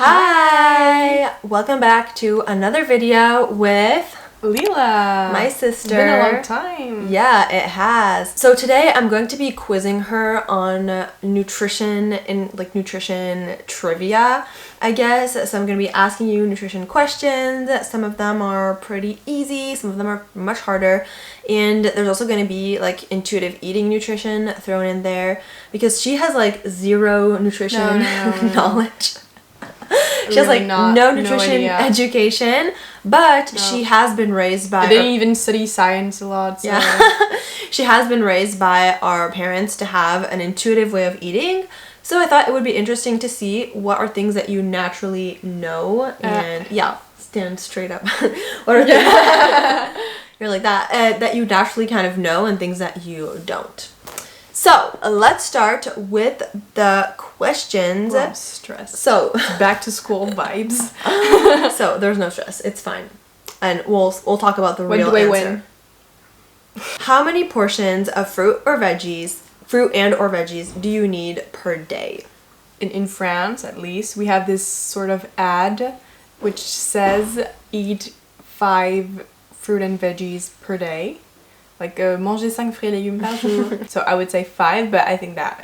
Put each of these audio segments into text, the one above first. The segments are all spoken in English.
Hi! Welcome back to another video with Leela, my sister. It's been a long time. Yeah, it has. So today I'm going to be quizzing her on nutrition and nutrition trivia, I guess. So I'm going to be asking you nutrition questions. Some of them are pretty easy, some of them are much harder. And there's also going to be intuitive eating nutrition thrown in there because she has zero nutrition knowledge. She has no nutrition education, but she has been raised by... I didn't even study science a lot, so... Yeah. She has been raised by our parents to have an intuitive way of eating. So I thought it would be interesting to see what are things that you naturally know. And stand straight up. What are things you're like that you naturally kind of know and things that you don't. So let's start with the questions. I'm stressed. So back to school vibes. So there's no stress. It's fine, and we'll talk about the real answer. When do I win? How many portions of fruit and or veggies do you need per day? In France, at least, we have this sort of ad which says eat 5 fruit and veggies per day. Manger 5 fruits et légumes par jour. So I would say 5, but I think that,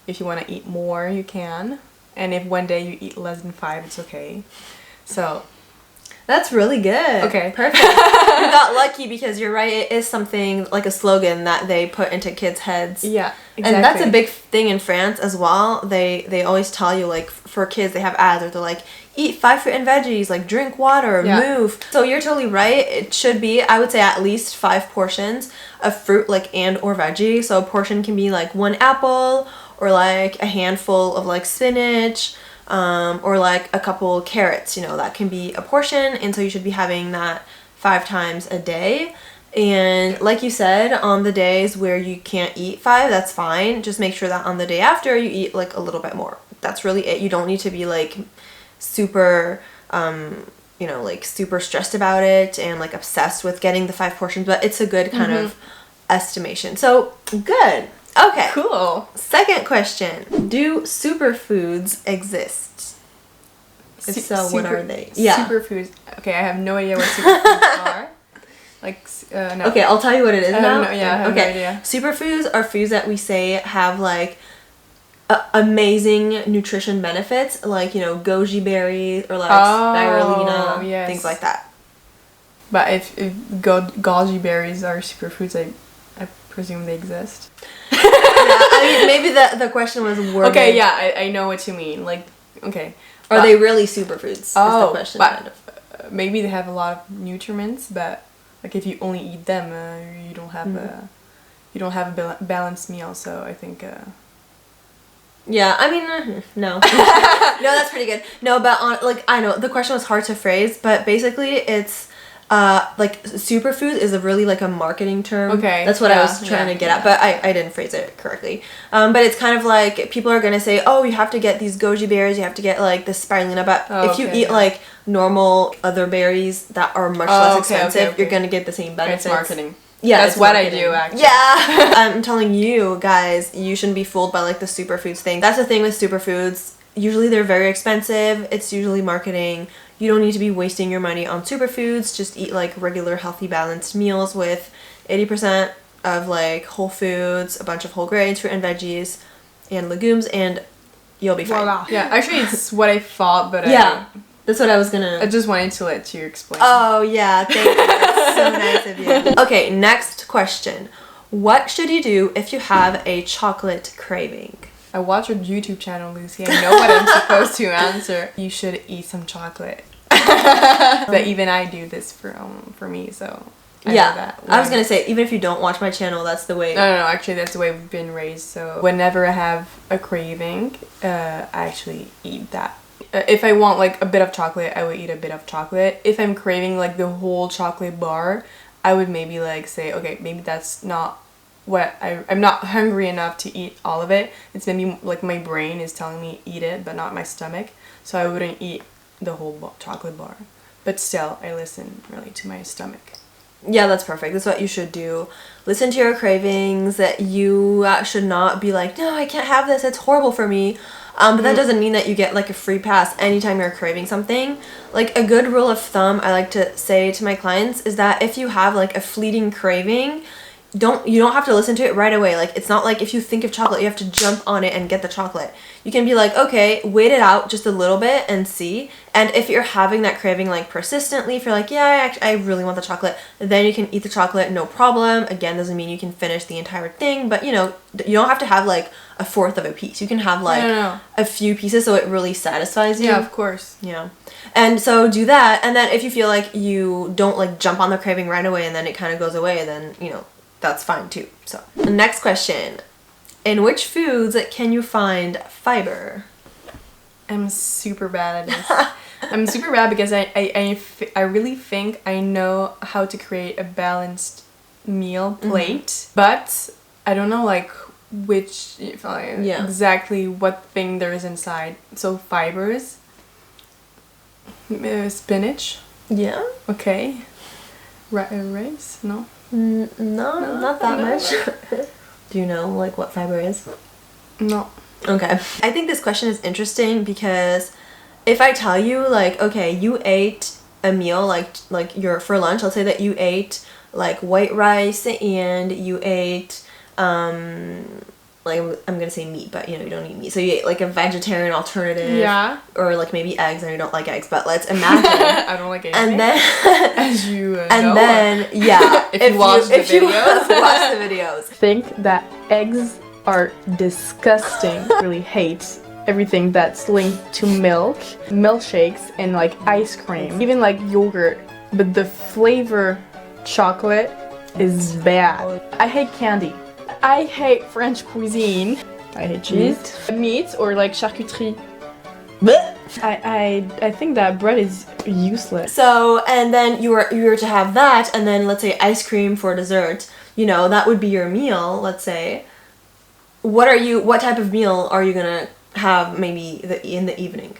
if you want to eat more, you can. And if one day you eat less than 5, it's okay. So... That's really good. Okay. Perfect. You got lucky because you're right, it is something like a slogan that they put into kids' heads. Yeah, exactly. And that's a big thing in France as well. They always tell you, for kids, they have ads where they're eat 5 fruit and veggies, drink water, move. So you're totally right. It should be, I would say, at least 5 portions of fruit, and or veggie. So a portion can be 1 apple or a handful of spinach. Or a couple carrots, that can be a portion, and so you should be having that 5 times a day. And like you said, on the days where you can't eat 5, that's fine. Just make sure that on the day after you eat a little bit more. That's really it. You don't need to be super super stressed about it and obsessed with getting the 5 portions, but it's a good kind of estimation. So good. Okay. Cool. Second question. Do superfoods exist? If so, what are they? Superfoods. Okay, I have no idea what superfoods are. No. Okay, I'll tell you what it is now. I have no idea. Superfoods are foods that we say have amazing nutrition benefits, goji berries or spirulina, things like that. But if goji berries are superfoods, I presume they exist. Maybe the question was worded. Okay, yeah, I know what you mean. Okay. Are they really superfoods? Oh, is the question. But maybe they have a lot of nutrients, but if you only eat them, you don't have a balanced meal. So I think. Yeah, no. No, that's pretty good. No, but I know the question was hard to phrase, but basically it's. Superfood is a really a marketing term. Okay. That's what I was trying to get at, but I didn't phrase it correctly. But it's kind of people are gonna say, oh, you have to get these goji berries, you have to get the spirulina, but if you eat normal other berries that are much less expensive, you're gonna get the same benefits. It's marketing. Yeah, that's what I do actually. Yeah. I'm telling you guys, you shouldn't be fooled by the superfoods thing. That's the thing with superfoods. Usually they're very expensive. It's usually marketing. You don't need to be wasting your money on superfoods. Just eat regular healthy balanced meals with 80% of whole foods, a bunch of whole grains, fruit and veggies, and legumes, and you'll be fine. Voila. Yeah, actually it's what I thought, but that's what I was gonna... I just wanted to let you explain. Oh yeah, thank you. That's so nice of you. Okay, next question. What should you do if you have a chocolate craving? I watch your YouTube channel, Lucy. I know what I'm supposed to answer. You should eat some chocolate. But even I do this for me, so I know that. I was gonna say, even if you don't watch my channel, that's the way. No, actually that's the way we've been raised. So whenever I have a craving, I actually eat that. If I want a bit of chocolate, I would eat a bit of chocolate. If I'm craving the whole chocolate bar, I would maybe say, okay, maybe that's not what I'm not hungry enough to eat all of it. It's maybe my brain is telling me eat it, but not my stomach. So I wouldn't eat the whole chocolate bar. But still, I listen really to my stomach. Yeah, that's perfect. That's what you should do. Listen to your cravings. That you should not be like, no, I can't have this. It's horrible for me. But that doesn't mean that you get like a free pass anytime you're craving something. Like a good rule of thumb I like to say to my clients is that if you have like a fleeting craving, you don't have to listen to it right away. Like it's not like if you think of chocolate, you have to jump on it and get the chocolate. You can be like, okay, wait it out just a little bit and see. And if you're having that craving like persistently, if you're like, yeah, I really want the chocolate, then you can eat the chocolate, no problem. Again, doesn't mean you can finish the entire thing, but you know, you don't have to have like a fourth of a piece. You can have like a few pieces so it really satisfies you. Yeah, of course. Yeah. And so do that. And then if you feel like you don't like jump on the craving right away and then it kind of goes away, then, you know, that's fine too. So the next question, in which foods can you find fiber? I'm super bad at this. I'm super bad because I really think I know how to create a balanced meal plate, but I don't know like exactly what thing there is inside. So fibers, spinach. Yeah. Okay. Rice? No. No, not that much. Do you know like what fiber is? No. Okay. I think this question is interesting because if I tell you like, okay, you ate a meal like you're for lunch, let's say that you ate like white rice and you ate like I'm gonna say meat, but you know you don't eat meat, so you ate like a vegetarian alternative, or like maybe eggs, and you don't like eggs, but let's imagine I don't like anything, and then as you know, and then if you watch the videos, think that eggs are disgusting. Really hate everything that's linked to milk, milkshakes, and like ice cream, even like yogurt, but the flavor chocolate is bad. I hate candy. I hate French cuisine. I hate cheese. Meat or like charcuterie. I think that bread is useless. So, and then you were to have that, and then let's say ice cream for dessert. You know, that would be your meal, let's say. What type of meal are you gonna have maybe in the evening?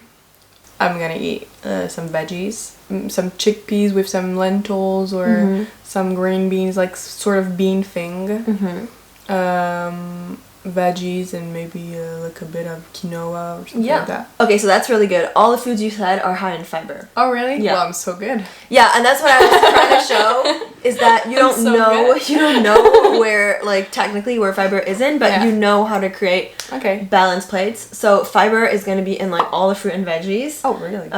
I'm gonna eat some veggies, some chickpeas with some lentils or some green beans, like sort of bean thing. Veggies and maybe like a bit of quinoa or something like that. Okay, so that's really good. All the foods you said are high in fiber. Oh really? Yeah. Well, I'm so good. Yeah, and that's what I was trying to show is that you don't know where like technically where fiber is in, but you know how to create balanced plates. So fiber is going to be in like all the fruit and veggies. Oh really?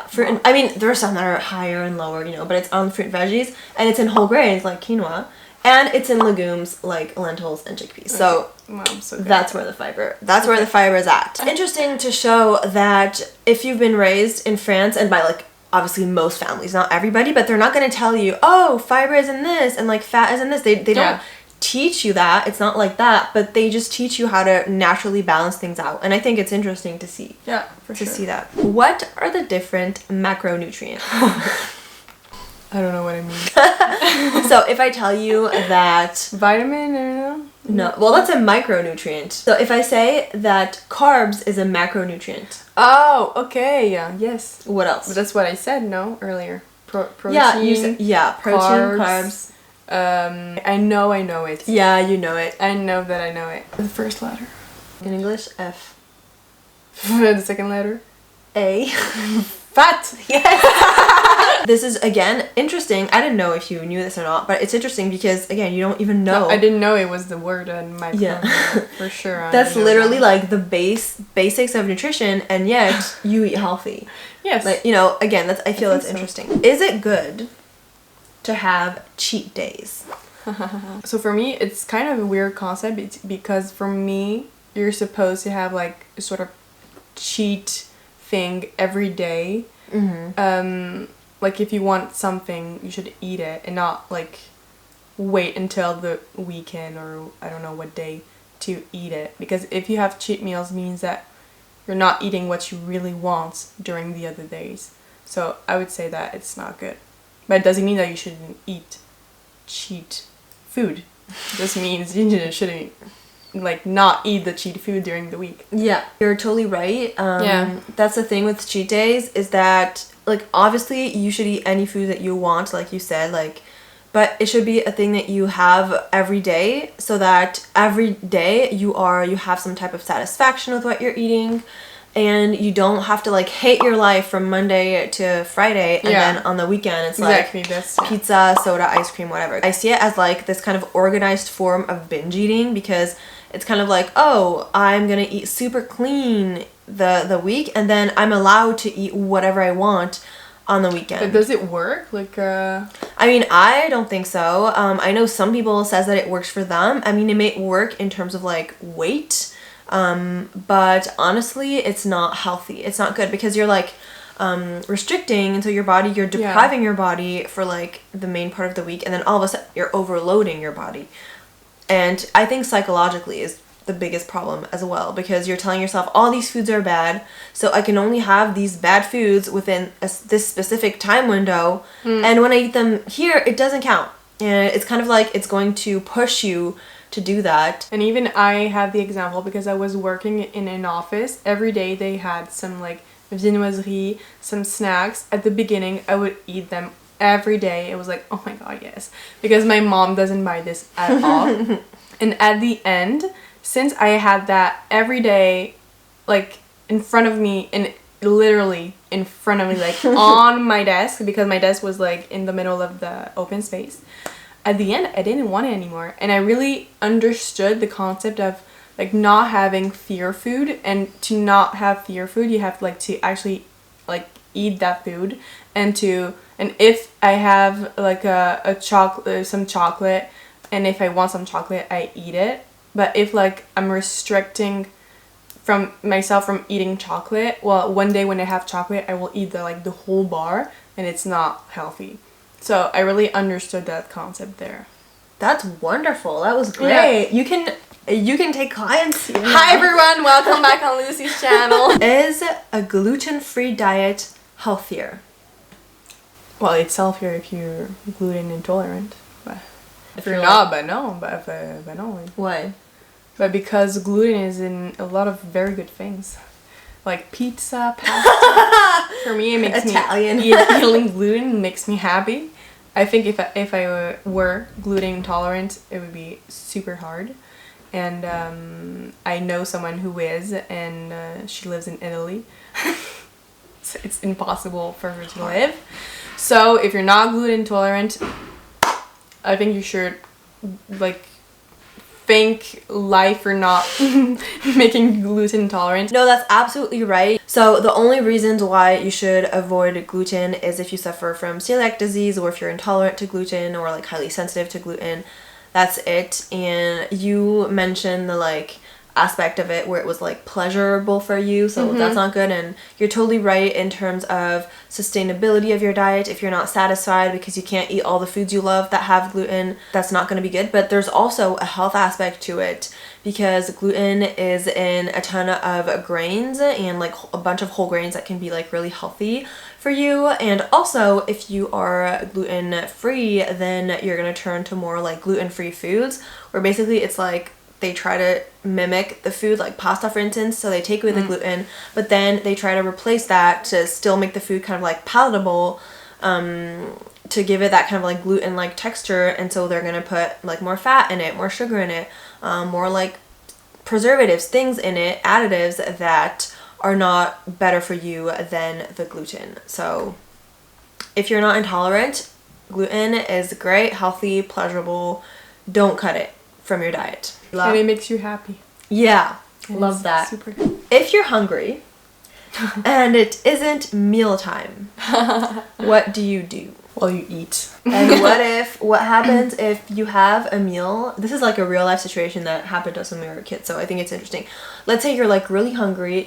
Fruit and, I mean there are some that are higher and lower, you know, but it's on fruit and veggies, and it's in whole grains like quinoa. And it's in legumes like lentils and chickpeas. So, that's where the fiber is at. Interesting to show that if you've been raised in France, and by like obviously most families, not everybody, but they're not going to tell you, oh, fiber is in this and like fat is in this. They don't teach you that. It's not like that, but they just teach you how to naturally balance things out. And I think it's interesting to see. Yeah, for sure. To see that. What are the different macronutrients? I don't know what it means. So if I tell you that... Vitamin, I don't know. No. Well, that's a micronutrient. So if I say that carbs is a macronutrient. Oh, okay. Yeah. Yes. What else? But that's what I said, no? Earlier. Protein. Yeah, you said, protein, carbs. I know it. Yeah, you know it. I know that I know it. The first letter. In English, F. The second letter? A. Fat! Yes! This is, again, interesting. I didn't know if you knew this or not, but it's interesting because, again, you don't even know. No, I didn't know it was the word in my for sure. That's literally like the basics of nutrition, and yet you eat healthy. Yes. Like, you know, again, I feel that's interesting. Is it good to have cheat days? So for me, it's kind of a weird concept because for me, you're supposed to have like a sort of cheat thing every day. Like if you want something, you should eat it and not like wait until the weekend or I don't know what day to eat it, because if you have cheat meals means that you're not eating what you really want during the other days. So I would say that it's not good, but it doesn't mean that you shouldn't eat cheat food. This means you shouldn't like not eat the cheat food during the week. Yeah, you're totally right. That's the thing with cheat days is that like obviously you should eat any food that you want, like you said, like but it should be a thing that you have every day, so that every day you have some type of satisfaction with what you're eating, and you don't have to like hate your life from Monday to Friday, and then on the weekend it's like pizza, soda, ice cream, whatever. I see it as like this kind of organized form of binge eating, because it's kind of like, oh, I'm gonna eat super clean the week, and then I'm allowed to eat whatever I want on the weekend. But does it work? Like, I mean, I don't think so. I know some people says that it works for them. I mean, it may work in terms of like weight, but honestly, it's not healthy. It's not good, because you're like restricting into your body. You're depriving your body for like the main part of the week, and then all of a sudden you're overloading your body. And I think psychologically is the biggest problem as well, because you're telling yourself all these foods are bad, so I can only have these bad foods within this specific time window, and when I eat them here, it doesn't count. And it's kind of like it's going to push you to do that. And even I have the example, because I was working in an office. Every day they had some like viennoiserie, some snacks. At the beginning, I would eat them every day. It was like, oh my god, yes, because my mom doesn't buy this at all. And at the end, since I had that every day, like in front of me, and literally in front of me, like on my desk, because my desk was like in the middle of the open space, at the end I didn't want it anymore. And I really understood the concept of like not having fear food, and to not have fear food, you have like to actually like eat that food, and if I have like a chocolate, some chocolate, and if I want some chocolate, I eat it. But if like I'm restricting from myself from eating chocolate, well, one day when I have chocolate, I will eat the whole bar, and it's not healthy. So I really understood that concept there. That's wonderful. That was great. Yeah. You can take clients. You know. Hi everyone, welcome back on Lucy's channel. Is a gluten-free diet healthier? Well, it's healthier if you're gluten intolerant. But if you're not, but no. Why? But because gluten is in a lot of very good things, like pizza, pasta. For me, it makes Italian. Eating gluten makes me happy. I think if I were gluten intolerant, it would be super hard. And I know someone who is, and she lives in Italy. So it's impossible for her to live. So if you're not gluten intolerant, I think you should like think life or not making gluten intolerant. No, that's absolutely right. So the only reasons why you should avoid gluten is if you suffer from celiac disease, or if you're intolerant to gluten, or like highly sensitive to gluten. That's it. And you mentioned the like aspect of it where it was like pleasurable for you, so that's not good. And you're totally right in terms of sustainability of your diet. If you're not satisfied because you can't eat all the foods you love that have gluten, that's not going to be good. But there's also a health aspect to it, because gluten is in a ton of grains, and like a bunch of whole grains that can be like really healthy for you. And also, if you are gluten free, then you're going to turn to more like gluten free foods, where basically it's like they try to mimic the food, like pasta for instance, so they take away the gluten, but then they try to replace that to still make the food kind of like palatable, to give it that kind of like gluten like texture. And so they're gonna put like more fat in it, more sugar in it, more like preservatives, things in it, additives that are not better for you than the gluten. So if you're not intolerant, gluten is great, healthy, pleasurable. Don't cut it from your diet. And it makes you happy. Yeah, love that. Super good. If you're hungry and it isn't mealtime, what do you do? Well, you eat. And what happens if you have a meal? This is like a real life situation that happened to us when we were kids, so I think it's interesting. Let's say you're like really hungry,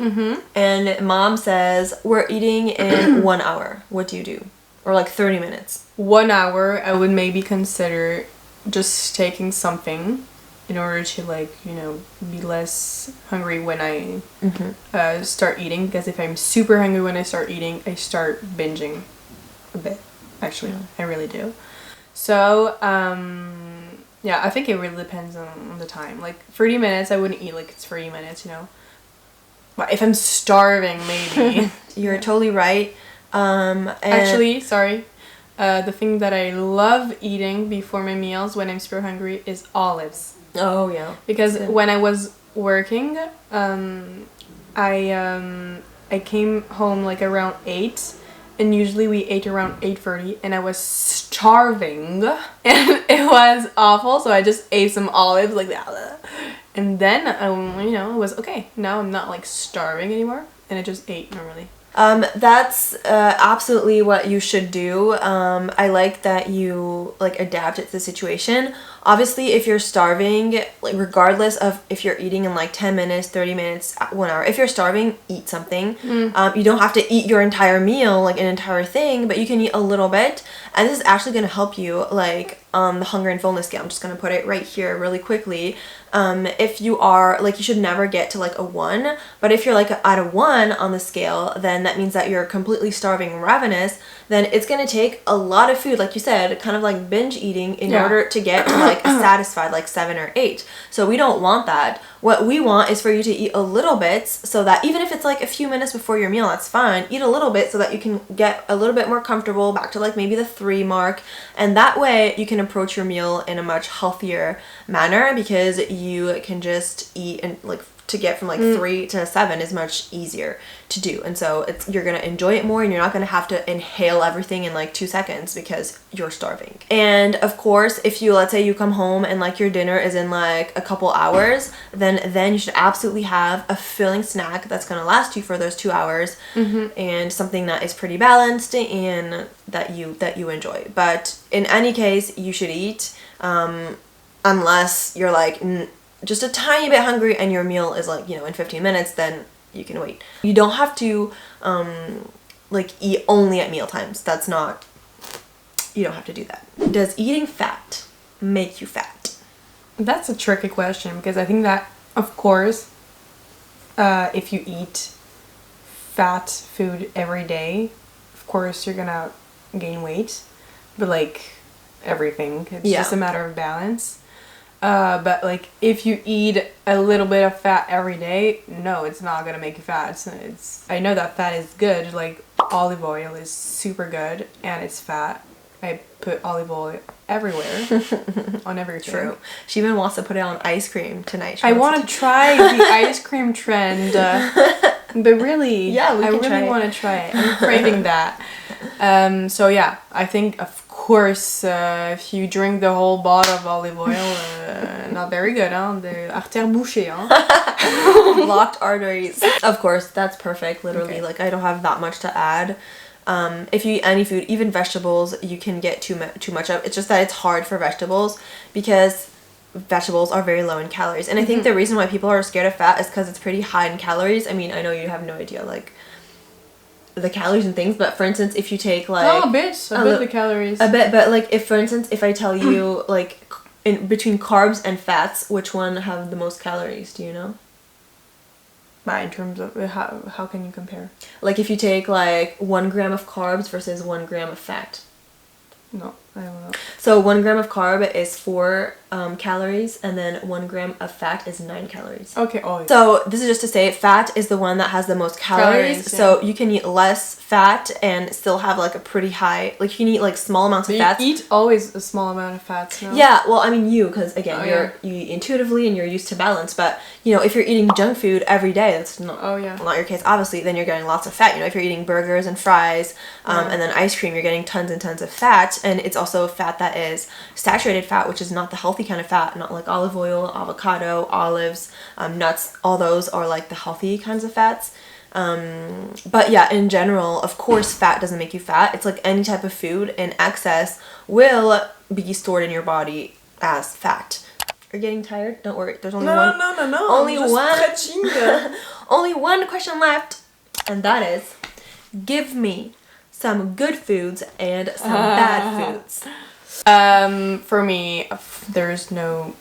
and mom says, we're eating in 1 hour. What do you do? Or like 30 minutes. 1 hour, I would maybe consider just taking something in order to like, you know, be less hungry when I start eating. Because if I'm super hungry when I start eating, I start binging a bit. Actually, I really do. So yeah, I think it really depends on the time. Like 30 minutes, I wouldn't eat like it's 30 minutes, you know. But if I'm starving, maybe. You're totally right. And actually, sorry. The thing that I love eating before my meals when I'm super hungry is olives. Oh yeah. Because when I was working, I came home like around 8, and usually we ate around 8:30, and I was starving, and it was awful. So I just ate some olives like that, and then it was okay. Now I'm not like starving anymore, and I just ate normally. That's absolutely what you should do. I like that you like adapt it to the situation. Obviously, if you're starving, like regardless of if you're eating in like 10 minutes, 30 minutes, 1 hour, if you're starving, eat something. You don't have to eat your entire meal, like an entire thing, but you can eat a little bit. And this is actually going to help you like on the hunger and fullness scale. I'm just going to put it right here really quickly. If you are like, you should never get to like a 1, but if you're like at a 1 on the scale, then that means that you're completely starving, ravenous. Then it's going to take a lot of food, like you said, kind of like binge eating in order to get to like a satisfied like 7 or 8. So we don't want that. What we want is for you to eat a little bit, so that even if it's like a few minutes before your meal, that's fine. Eat a little bit so that you can get a little bit more comfortable back to like maybe the 3 mark, and that way you can approach your meal in a much healthier manner, because you can just eat, and like to get from like 3 to 7 is much easier to do. And so you're gonna enjoy it more, and you're not gonna have to inhale everything in like 2 seconds because you're starving. And of course, if you, let's say you come home and like your dinner is in like a couple hours, then you should absolutely have a filling snack that's gonna last you for those 2 hours, and something that is pretty balanced and that you enjoy. But in any case, you should eat, unless you're like just a tiny bit hungry and your meal is like, in 15 minutes, then you can wait. You don't have to like eat only at meal times. You don't have to do that. Does eating fat make you fat? That's a tricky question, because I think that, of course, if you eat fat food every day, of course you're gonna gain weight, but like everything, it's just a matter of balance. But like if you eat a little bit of fat every day, no, it's not gonna make you fat. I know that fat is good. Like olive oil is super good, and it's fat. I put olive oil everywhere on everything. True. She even wants to put it on ice cream tonight. I want to try the ice cream trend, but really, I really want to try it. I'm craving that. So yeah, I think of course, if you drink the whole bottle of olive oil, not very good, huh? The artères bouchées, huh? Blocked arteries. Of course, that's perfect. Literally, like I don't have that much to add. If you eat any food, even vegetables, you can get too much of. It's just that it's hard for vegetables, because vegetables are very low in calories. And I think the reason why people are scared of fat is because it's pretty high in calories. I mean, I know you have no idea like the calories and things, but for instance, if you take like a bit the calories, a bit, but like if for instance, if I tell you like in between carbs and fats, which one have the most calories? Do you know? In terms of how can you compare? Like if you take like 1 gram of carbs versus 1 gram of fat. No, I don't know. So 1 gram of carb is 4 calories, and then 1 gram of fat is 9 calories. Okay. Oh. So this is just to say fat is the one that has the most calories. So you can eat less fat and still have like a pretty high, like you can eat like small amounts of fats. You eat always a small amount of fats, no? Yeah, well, I mean because again, you eat intuitively and you're used to balance, but if you're eating junk food every day, that's not not your case, obviously, then you're getting lots of fat. If you're eating burgers and fries, and then ice cream, you're getting tons and tons of fat, and it's also fat that is saturated fat, which is not the healthy kind of fat, not like olive oil, avocado, olives, nuts. All those are like the healthy kinds of fats. But yeah, in general, of course, fat doesn't make you fat. It's like any type of food in excess will be stored in your body as fat. Are you getting tired? Don't worry. There's only one. No. Only one. Only one question left, and that is, give me some good foods and some bad foods. For me, there's no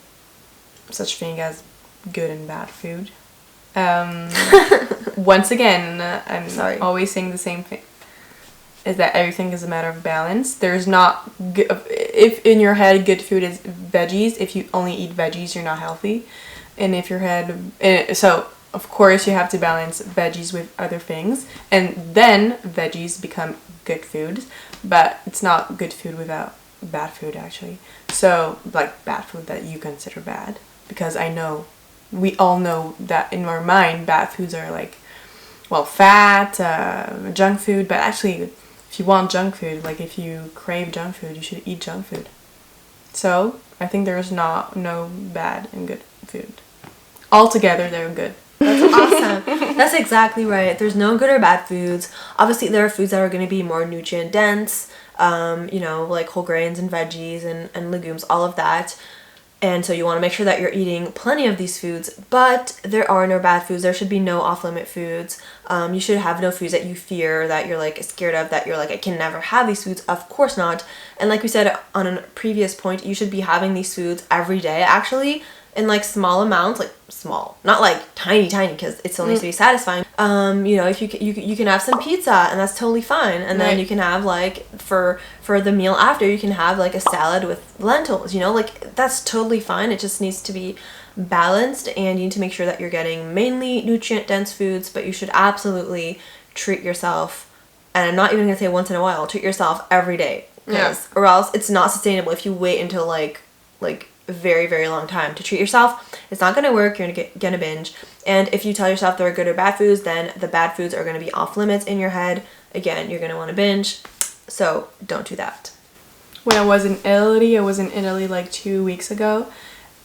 such thing as good and bad food. Once again, I'm always saying the same thing, is that everything is a matter of balance. There's not if in your head good food is veggies. If you only eat veggies, you're not healthy. And if your head, so of course, you have to balance veggies with other things, and then veggies become good food, but it's not good food without bad food, actually. So, like, bad food that you consider bad, because we all know that in our mind, bad foods are like, well, fat, junk food, but actually, if you want junk food, like if you crave junk food, you should eat junk food. So, I think there's no bad and good food. Altogether, they're good. That's awesome. That's exactly right. There's no good or bad foods. Obviously, there are foods that are going to be more nutrient dense, like whole grains and veggies and legumes, all of that. And so you want to make sure that you're eating plenty of these foods, but there are no bad foods. There should be no off-limit foods. You should have no foods that you fear, that you're like scared of, that you're like, I can never have these foods. Of course not. And like we said on a previous point, you should be having these foods every day, actually, in like small amounts, like small, not like tiny, because it still needs to be satisfying. If you can have some pizza, and that's totally fine. And then you can have like for the meal after, you can have like a salad with lentils. Like that's totally fine. It just needs to be balanced, and you need to make sure that you're getting mainly nutrient dense foods. But you should absolutely treat yourself, and I'm not even gonna say once in a while. Treat yourself every day, or else it's not sustainable. If you wait until like a very, very long time to treat yourself, it's not going to work. You're gonna binge. And if you tell yourself there are good or bad foods, then the bad foods are going to be off limits in your head. Again, you're going to want to binge. So don't do that. When I was in Italy like 2 weeks ago.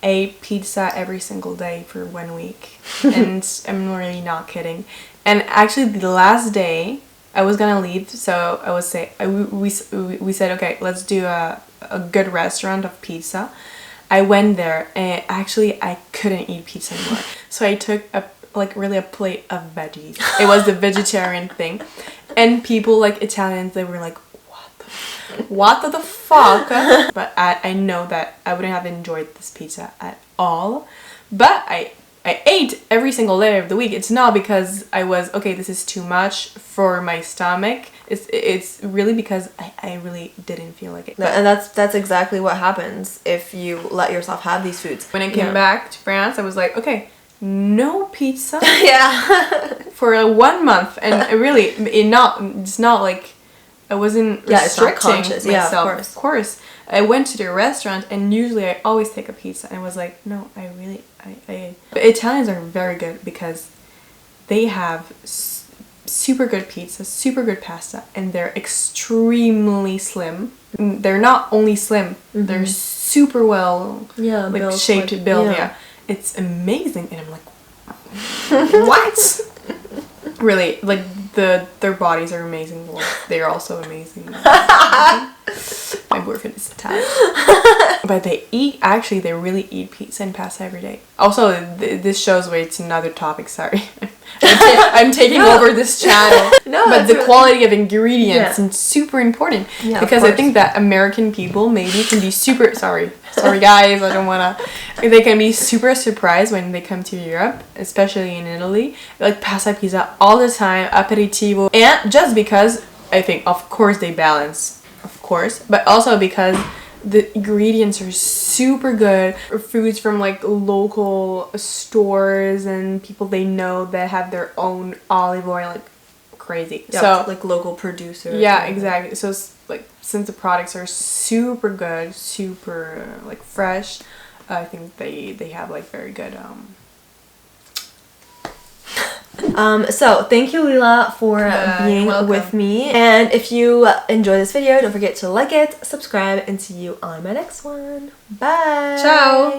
I ate pizza every single day for 1 week. And I'm really not kidding. And actually the last day I was gonna leave, so we said, okay, let's do a good restaurant of pizza. I went there, and actually I couldn't eat pizza anymore. So I took a plate of veggies. It was the vegetarian thing. And people, like Italians, they were like, what the fuck? But I know that I wouldn't have enjoyed this pizza at all. But I ate every single day of the week. It's not because I was, okay, this is too much for my stomach. It's really because I really didn't feel like it. And that's exactly what happens if you let yourself have these foods. When I came back to France, I was like, okay, no pizza. For 1 month. And it's not like I wasn't restricting myself. Of course. I went to the restaurant, and usually I always take a pizza, and I was like, no, But Italians are very good because they have super good pizza, super good pasta, and they're extremely slim. They're not only slim, they're super well shaped, built. Yeah. It's amazing, and I'm like, what? Really, like their bodies are amazing. Well, they're also amazing. My boyfriend is Italian. But they really eat pizza and pasta every day. Also, this shows where it's another topic, sorry. I'm taking over this channel. But the quality of ingredients is super important. Yeah, because I think that American people maybe can be super... Sorry guys, I don't want to... They can be super surprised when they come to Europe, especially in Italy. Like pasta, pizza all the time, aperitivo. And just because I think, of course, they balance. Of course. But also because the ingredients are super good. Foods from like local stores and people they know that have their own olive oil, like crazy. Yeah, so like local producers. Yeah, exactly. So like since the products are super good, super like fresh, I think they have like very good So thank you, Lila, for being with me. And if you enjoy this video, don't forget to like it, subscribe, and see you on my next one. Bye. Ciao.